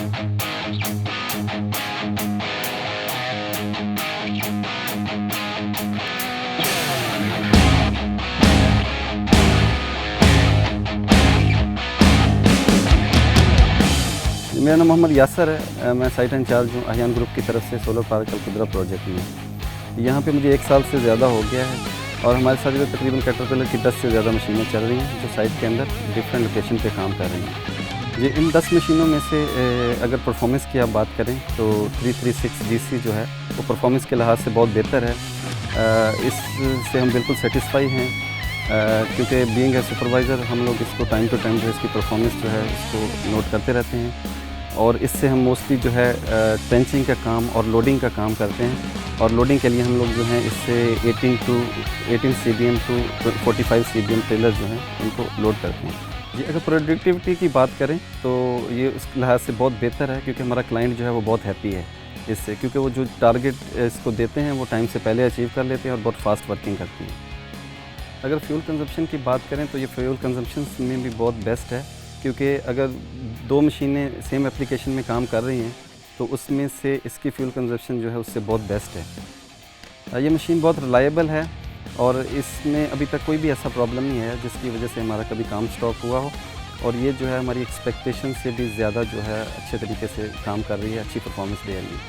मेरा नाम मोहम्मद यासर है। मैं साइट इंचार्ज हूँ अहियान ग्रुप की तरफ से सोलर पावर कलकुद्रा प्रोजेक्ट में। यहाँ पे मुझे 1 साल से ज़्यादा हो गया है और हमारे साथ जो तकरीबन कैटरपिलर की 10 से ज़्यादा मशीनें चल रही हैं जो साइट के अंदर डिफरेंट लोकेशन पे काम कर रही हैं। ये इन 10 मशीनों में से अगर परफॉर्मेंस की आप बात करें तो 336 GC जो है वो परफॉर्मेंस के लिहाज से बहुत बेहतर है। इससे हम बिल्कुल सेटिस्फाई हैं क्योंकि बीइंग ए सुपरवाइज़र हम लोग इसको टाइम टू टाइम जो है इसकी परफॉर्मेंस जो है इसको नोट करते रहते हैं और इससे हम मोस्टली जो है ट्रेंचिंग का काम और लोडिंग का काम करते हैं और लोडिंग के लिए हम लोग जो हैं इससे 18 CBM टू 45 CBM ट्रेलर जो हैं उनको लोड करते हैं। जी अगर प्रोडक्टिविटी की बात करें तो ये उस लिहाज से बहुत बेहतर है क्योंकि हमारा क्लाइंट जो है वो बहुत हैप्पी है इससे, क्योंकि वो जो टारगेट इसको देते हैं वो टाइम से पहले अचीव कर लेते हैं और बहुत फास्ट वर्किंग करती हैं। अगर फ्यूल कंजम्पशन की बात करें तो ये फ्यूल कंजम्पशन में भी बहुत बेस्ट है क्योंकि अगर 2 मशीनें सेम एप्लीकेशन में काम कर रही हैं तो उसमें से इसकी फ्यूल कंजम्पशन जो है उससे बहुत बेस्ट है। ये मशीन बहुत रिलायबल है और इसमें अभी तक कोई भी ऐसा प्रॉब्लम नहीं है जिसकी वजह से हमारा कभी काम स्टॉप हुआ हो और ये जो है हमारी एक्सपेक्टेशन से भी ज़्यादा जो है अच्छे तरीके से काम कर रही है, अच्छी परफॉर्मेंस दे रही है।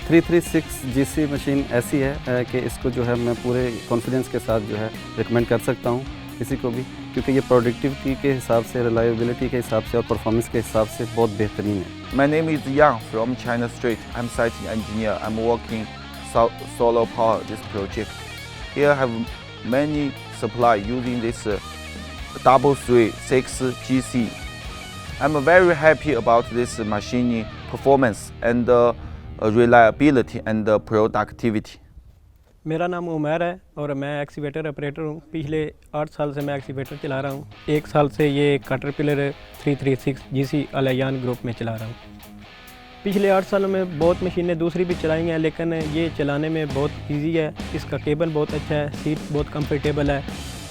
336 GC मशीन ऐसी है कि इसको जो है मैं पूरे कॉन्फिडेंस के साथ जो है रिकमेंड कर सकता हूँ किसी को भी, क्योंकि ये प्रोडक्टिविटी के हिसाब से, रिलायबिलिटी के हिसाब से और परफॉर्मेंस के हिसाब से बहुत बेहतरीन है। My name is Yang from China Street. I'm site engineer. I'm working solar power this project. Here I have many supply using this 336 GC. I'm very happy about this machine performance and reliability and productivity. मेरा नाम उमर है और मैं excavator operator हूँ। पिछले 8 साल से मैं एक्सीवेटर चला रहा हूँ। 1 साल से ये कैटरपिलर 336 GC अल-यान ग्रुप में चला रहा हूँ। पिछले 8 सालों में बहुत मशीनें दूसरी भी चलाई हैं लेकिन ये चलाने में बहुत इजी है। इसका केबल बहुत अच्छा है, सीट बहुत कंफर्टेबल है,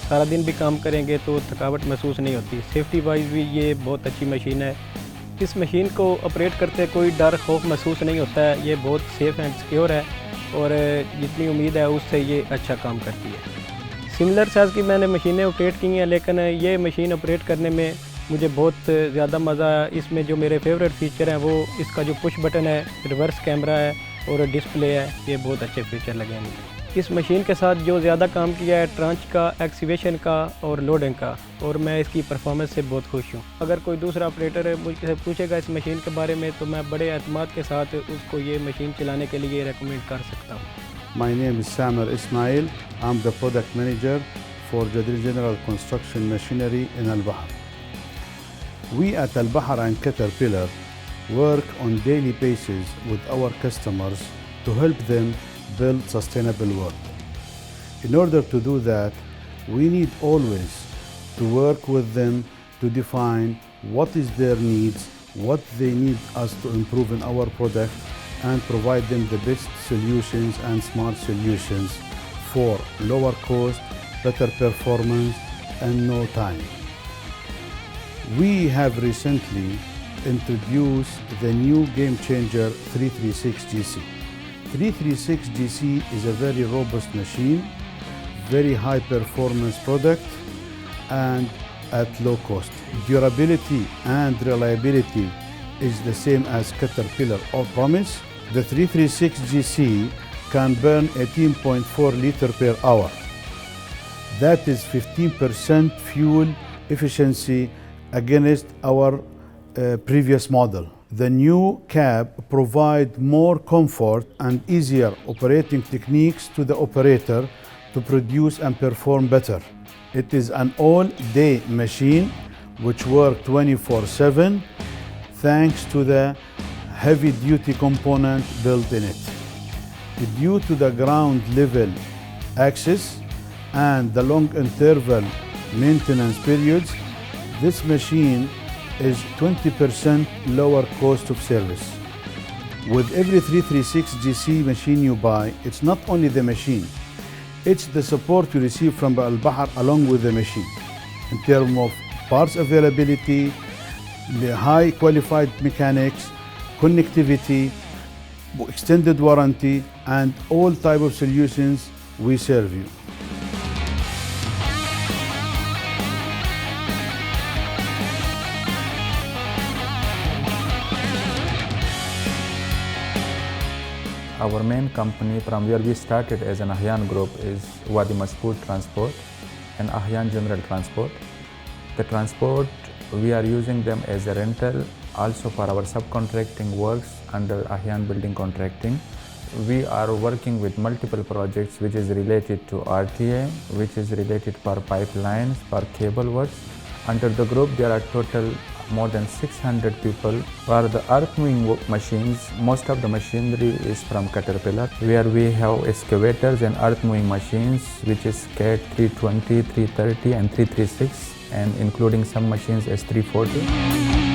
सारा दिन भी काम करेंगे तो थकावट महसूस नहीं होती। सेफ्टी वाइज भी ये बहुत अच्छी मशीन है। इस मशीन को ऑपरेट करते कोई डर खौफ महसूस नहीं होता है। ये बहुत सेफ़ एंड सिक्योर है और जितनी उम्मीद है उससे ये अच्छा काम करती है। सिमिलर साइज़ की मैंने मशीनें ऑपरेट की हैं लेकिन ये मशीन ऑपरेट करने में मुझे बहुत ज़्यादा मज़ा आया। इसमें जो मेरे फेवरेट फ़ीचर हैं वो इसका जो पुश बटन है, रिवर्स कैमरा है और डिस्प्ले है, ये बहुत अच्छे फीचर लगे हैं मुझे। इस मशीन के साथ जो ज़्यादा काम किया है ट्रांच का, एक्सीवेशन का और लोडिंग का, और मैं इसकी परफॉर्मेंस से बहुत खुश हूँ। अगर कोई दूसरा ऑपरेटर मुझसे पूछेगा इस मशीन के बारे में तो मैं बड़े एतमाद के साथ उसको ये मशीन चलाने के लिए रेकमेंड कर सकता हूँ। My name is Samir Ismail. I'm the product manager for Jadri General Construction Machinery in Al-Bahar. We at Al-Bahar and Caterpillar work on daily basis with our customers to help them build sustainable world. In order to do that, we need always to work with them to define what is their needs, what they need us to improve in our product, and provide them the best solutions and smart solutions for lower cost, better performance, and no time. We have recently introduced the new game changer 336 GC. 336 GC is a very robust machine, very high performance product, and at low cost. Durability and reliability is the same as Caterpillar or Promise. The 336 GC can burn 18.4 liters per hour. That is 15% fuel efficiency against our previous model. The new cab provides more comfort and easier operating techniques to the operator to produce and perform better. It is an all-day machine which works 24/7 thanks to the heavy-duty component built in it. Due to the ground level access and the long interval maintenance periods, this machine is 20% lower cost of service. With every 336 GC machine you buy, it's not only the machine, it's the support you receive from Al-Bahar along with the machine in terms of parts availability, high qualified mechanics, connectivity, extended warranty, and all type of solutions we serve you. Our main company from where we started as an Ahyan group is Wadi Maspoor Transport and Ahyan General Transport. The transport, we are using them as a rental also for our subcontracting works under Ahyan Building Contracting. We are working with multiple projects which is related to RTA, which is related for pipelines, for cable works. Under the group there are total more than 600 people. For the earth moving machines, most of the machinery is from Caterpillar, where we have excavators and earth moving machines, which is CAT 320, 330 and 336, and including some machines S340.